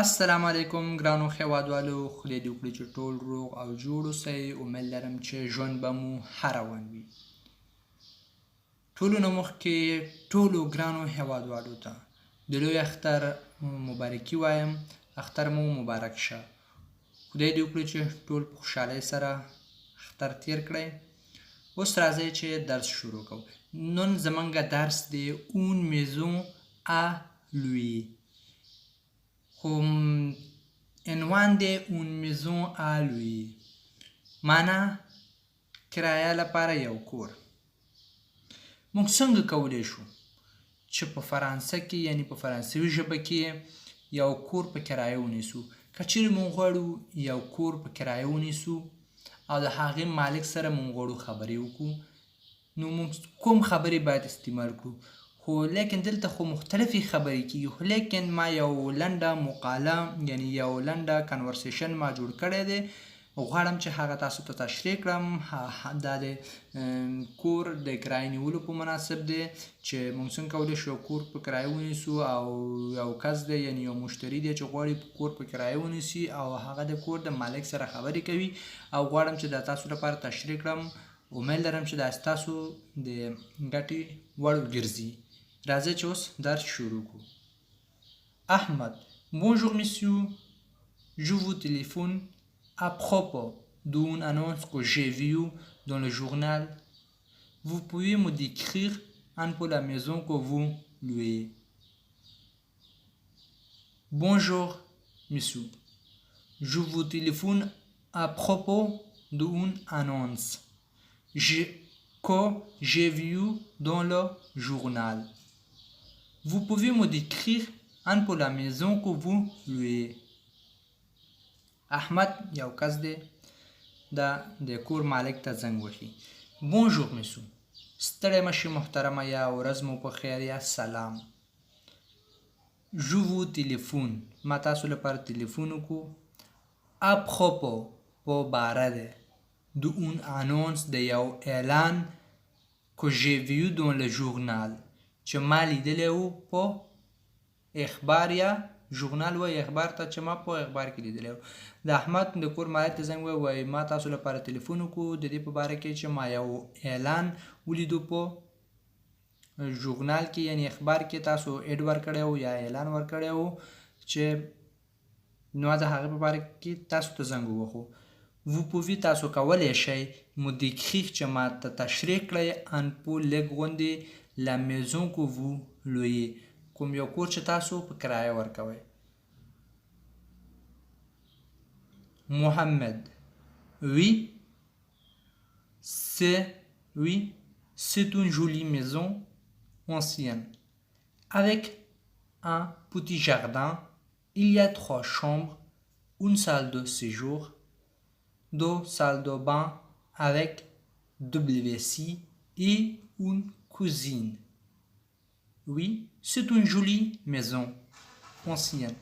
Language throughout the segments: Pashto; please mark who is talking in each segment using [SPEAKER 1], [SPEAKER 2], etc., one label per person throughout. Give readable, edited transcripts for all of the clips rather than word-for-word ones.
[SPEAKER 1] السلام علیکم ګرانو هیوادوالو، خدای دې وکړي چې ټول روغ او جوړ اوسئ. امید لرم چې ژوند به مو ښه روان وي. ټولو نه مخکې ټولو ګرانو هیوادوالو ته د لوی اختر مبارکي وایم. اختر مو مبارک شه. خدای دې وکړي چې ټول په خوشحالۍ سره اختر تیر کړئ. اوس راځئ چې درس شروع کوو. نن زمونږ درس دی اون میزون ا لوی. عنوان دی اون میزون ا لوی، معنا کرایه لپاره یو کور. موږ څنګه کولی شو چې په فرانسه کې یعنی په فرانسوي ژبه کې یو کور په کرایه ونیسو؟ که چیرې موږ غواړو یو کور په کرایه ونیسو او د هغې مالک سره موږ غواړو خبرې وکړو، نو موږ کوم خبرې باید استعمال کړو؟ خو لیکن دلته خو مختلفې خبرې کېږي، خو لیکن ما یو لنډه مقاله یعنی یو لنډه کنورسیشن ما جوړ کړی دی، غواړم چې هغه تاسو ته تشریح کړم. دا د کور د کرایې نیولو په مناسب دی چې موږ څنګه کولی شو یو کور په کرایه ونیسو، او یو کس دی یعنی یو مشتری دی چې غواړي کور په کرایه ونیسي او هغه د کور د مالک سره خبرې کوي، او غواړم چې دا تاسو لپاره تشریح کړم. امید لرم چې دا ستاسو د ګټې وړ وګرځي. راځئ چې اوس درس شروع کړو. احمد: Bonjour monsieur, je vous téléphone à propos d'une annonce que j'ai vue dans le journal. Vous pouvez me décrire un peu la maison que vous louez? Bonjour monsieur, je vous téléphone à propos d'une annonce que j'ai vue dans le journal. Vous pouvez me décrire un peu la maison que vous louez? احمد یو کس دی، دا د کور مالک ته زنګ وهي. بونژور میسو، ستړی مشي محترمه، یا ورځ مو په خیر، یا سلام. جو وو تلیفون، ما تاسو لپاره تلیفون وکړو. اپروپو، په باره دی د اون انونس، د یو اعلان که ژی ویو دون له ژورنال، چې ما لیدلی و په اخبار، یا ژورنال وایي اخبار ته، چې ما په اخبار کې لیدلی و. د احمد د کور مالک ته زنګ ووایي ما تاسو لپاره تلیفون وکړو د دې په باره کې چې ما یو اعلان ولیدو په ژورنال کې یعنی اخبار کې، تاسو اډ ورکړی و یا اعلان ورکړی و، چې نو د هغې په باره کې تاسو ته زنګ ووهو. وو پووي، تاسو کولی شئ مو دیکریغ چې ما ته تشریح کړئ ان په لږ غوندې لا میزون که وو لویې، کوم یو کور چې تاسو په کرایه ورکوئ. Mohamed: Oui, c'est une jolie maison ancienne avec un petit jardin. Il y a 3 chambres, une salle de séjour, 2 salles de bain avec WC et une cuisine. Oui, c'est une jolie maison ancienne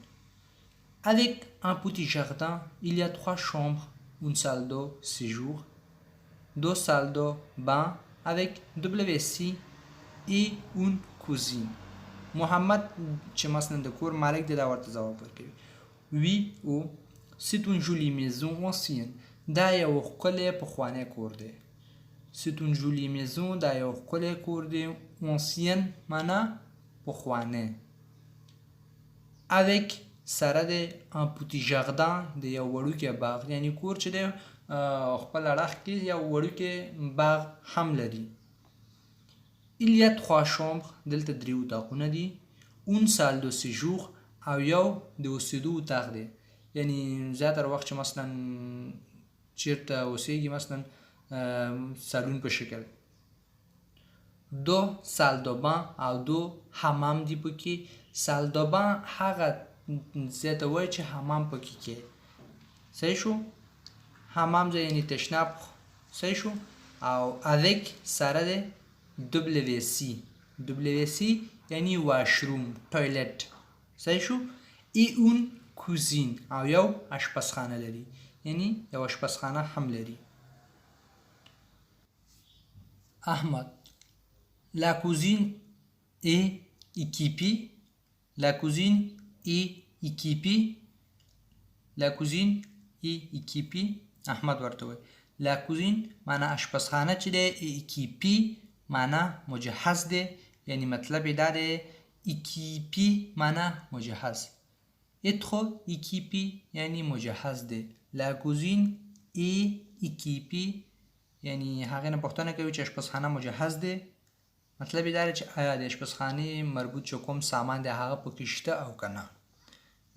[SPEAKER 1] avec un petit jardin. Il y a 3 chambres, une salle de séjour, 2 salles de bain avec WC et une cuisine. محمد چې مثلا د کور مالک دی دا ورته ځواب ورکوي. Oui, c'est une jolie maison ancienne. دا یو ښکلی پخوانی کور دی. C'est une jolie maison، دا یو ښکلی کور دی. ancienne معنا پخوانی. avec سره د un petit jardin، د یو وړوکی باغ، یعنی کور چې دی خپل اړخ کې یو وړوکی باغ هم لري. Il y a 3 chambres، دلته 3 اتاقونه دي. une salle de séjour، او یو د اوسېدو اتاق دی، یعنی زیاتره وخت چې مثلا چیرته اوسېږي مثلا سالون په شکل. 2 سال de bain، او 2 حمام دی پکې. سال de bain هغه ځای ته وایي چې حمام پکې کې. صحیح شو؟ حمام ځای یعنی تشناب. صحیح شو؟ او avec سره دی WC یعنی واشروم، ټویلټ. صحیح شو؟ ای اون کوزین، او یو اشپزخانه لري، یعنی یو اشپزخانه هم لري. احمد: La cuisine est équipée. La cuisine est équipée لا کوزین ایکیپی احمد ورته وایي لا کوزین معنا اشپزخانه چې دی ایکیپی معنا مجهز دی یعنی مطلب یې دا دی ایکیپی معنا مجهز être équipé یعنی مجهز دی لا کوزین ای ایکیپی یعنی هغې نه پوښتنه کوي چې اشپزخانه مجهز دی مطلب یې دا دی چې آیا د اشپزخانې مربوط چې کوم سامان دی هغه پکې شته او که نه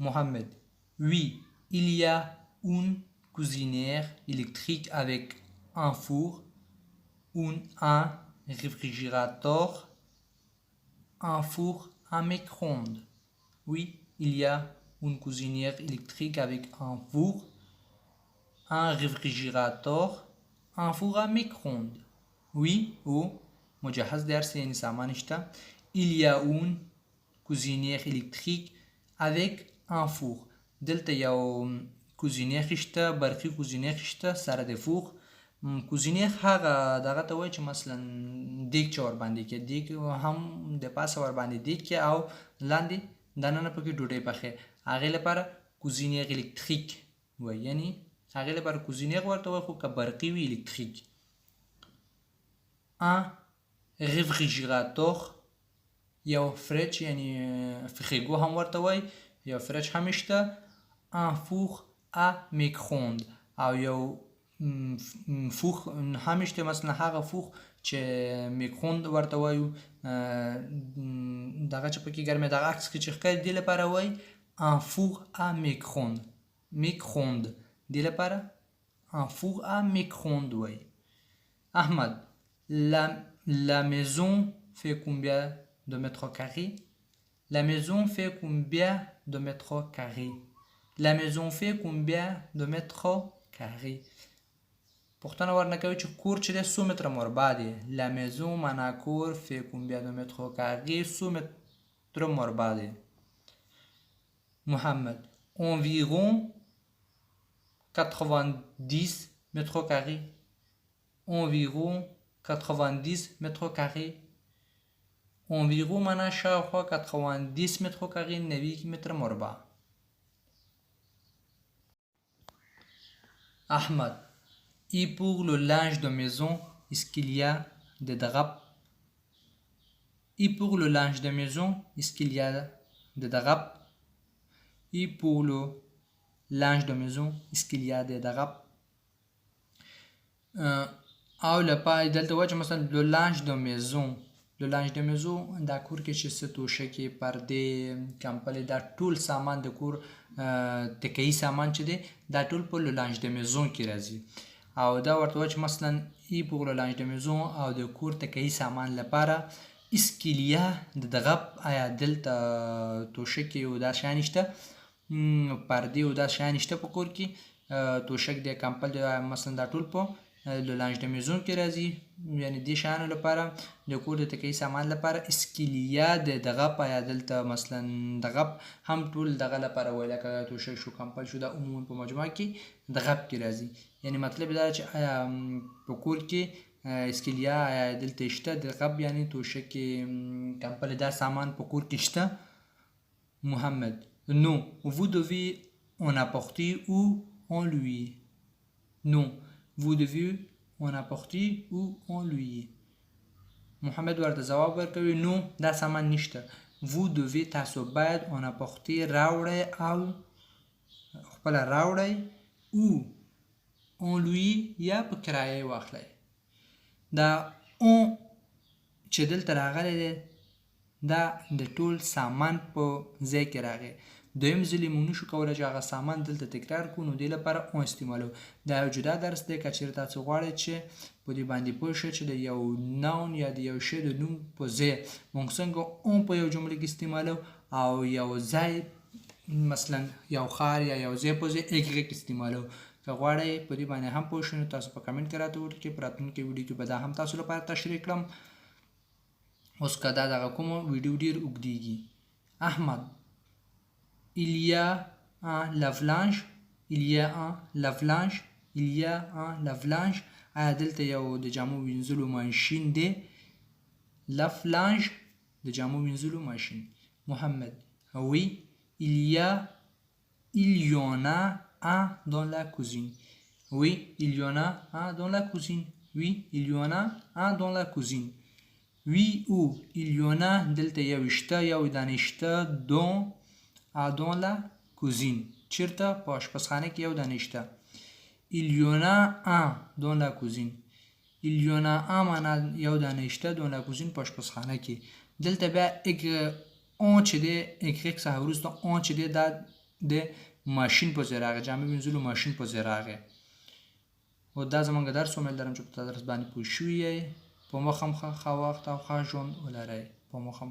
[SPEAKER 1] محمد oui il y a une cuisinière électrique avec un four un réfrigérateur un four à micro-ondes oui il y a une cuisinière électrique avec un four un réfrigérateur un four à micro-ondes oui ou مجهز دی هر څه یعنې سامان شته il y a une cuisinière électrique avec un four دلته یو کوزینیخ شته برقي کوزینیخ شته سره د فوغ کوزینیخ هغه دغه ته وایي چې مثلا دیګ چې ورباندې کې دیګ هم د پاسه ورباندې دیګ کې او لاندې دننه پکې ډوډۍ پخې هغې لپاره کوزینیخ الکتریک وایي یعنې هغې لپاره کوزینیخ ورته وایي خو که برقي وي الکتریک un réfrigérateur یو فریج یعنی فریگو هم ورته وایي یو فریج هم شته un four à micro-ondes او یو فوخ هم شته مثلا هغه فوخ چې میکروند ورته وایو دغه چې پکې ګرمې دغه عکس کې چې ښکاري دې لپاره وایي un four à micro-ondes دې لپاره un four à micro-ondes وایي احمد la maison fait combien de mètres carrés la maison fait combien de mètres carrés La maison fait combien de mètres carrés پوښتنه ورنه کوي چې کور چې دی څو متره مربع دی La maison معنا کور fait combien de mètres carrés څو متره مربع دی محمد environ 90 mètres carrés environ 90 mètres carrés environ معنا شاوخوا 90 متر carrés 90 متر مربع Ahmad, et pour le linge de maison, est-ce qu'il y a des draps Et pour le linge de maison, est-ce qu'il y a des draps Et pour le linge de maison, est-ce qu'il y a des draps او لپاره دلته وایي چې مثلا le linge de maison le linge de maison دا کور کې چې څه توشکې پردې کمپلې دا ټول سامان د کور تکیي سامان چې دی دا ټول په le linge de maison کې راځي او دا ورته وایي چې مثلا ای pour le linge de maison او د کور تکیي سامان لپاره est-ce qu'il y a د دغه آیا دلته توشکې او دا شیان شته پردې او دا شیان شته په کور کې توشک دی کمپل دی مثلا دا ټول په le linge de maison کې راځي یعنی دې شیانو لپاره د کور د تکیي سامان لپاره اسکیلیا د دغه آیا دلته مثلا دغه هم ټول دغه لپاره وایي لکه توشک شو کمپل شو دا عموما په مجموعه کې دغه کې راځي یعنی مطلب دا چې آیا په کور کې اسکیلیا آیا دلته شته دغه یعنی توشک کمپل دا سامان په کور کې شته محمد non vous devez en apporter ou en lui non vous devez en apporter ou en lui محمد ورته جواب ورکوي نو دا سامان نشته vous devez تاسو باید en apporter راوړئ او خپله راوړئ او en lui یا په کرایه واخلئ دا اون چې دلته راغلی دی دا د ټول سامان په ځای کې راغی دویم ځلې موږ نشو کولی چې هغه سامان دلته تکرار کړو نو دې لپاره اون استعمالو دا یو جدا درس دی که چېرې تاسو غواړئ چې په دې باندې پوه شئ چې د یو ناون یا د یو شی د نوم په ځای موږ څنګه اون په یو جمله کې استعمالو او یو ځای مثلا یو ښار یا یو ځای په ځای ایګریک استعمالو که غواړئ په دې باندې هم پوه شئ نو تاسو په کمنټ کې راته ولیکئ په راتلونکي ویډیو کې به دا هم تاسو لپاره تشریح کړم اوس که دا دغه کومه ویډیو ډېر اوږدیږي احمد il y a un lave-linge il y a un lave-linge il y a un lave-linge آیا دلته یو د جامو وینځلو ماشین دی lave-linge د جامو وینځلو ماشین محمد oui il y en a un dans la cuisine. Oui, il y en a un dans la cuisine. Oui, il y en a un dans la cuisine. Oui ou il y en a دلته یو شته یو دانه شته dans la cuisine. چیرته په آشپزخانه کې یو دانه شته. Il y en a un dans la cuisine. Il y en a un معنا یو دانه شته dans la cuisine په آشپزخانه کې. دلته بیا اون چې دی اګریک څخه وروسته اون چې دی دا د ماشین په ځای راغی جامې وینځلو ماشین په ځای راغی. او دا زمونږ درس امید لرم چې په درس باندې پوه شوي یې. په مخه ښه وخت او ښه ژوند ولرئ. په مخه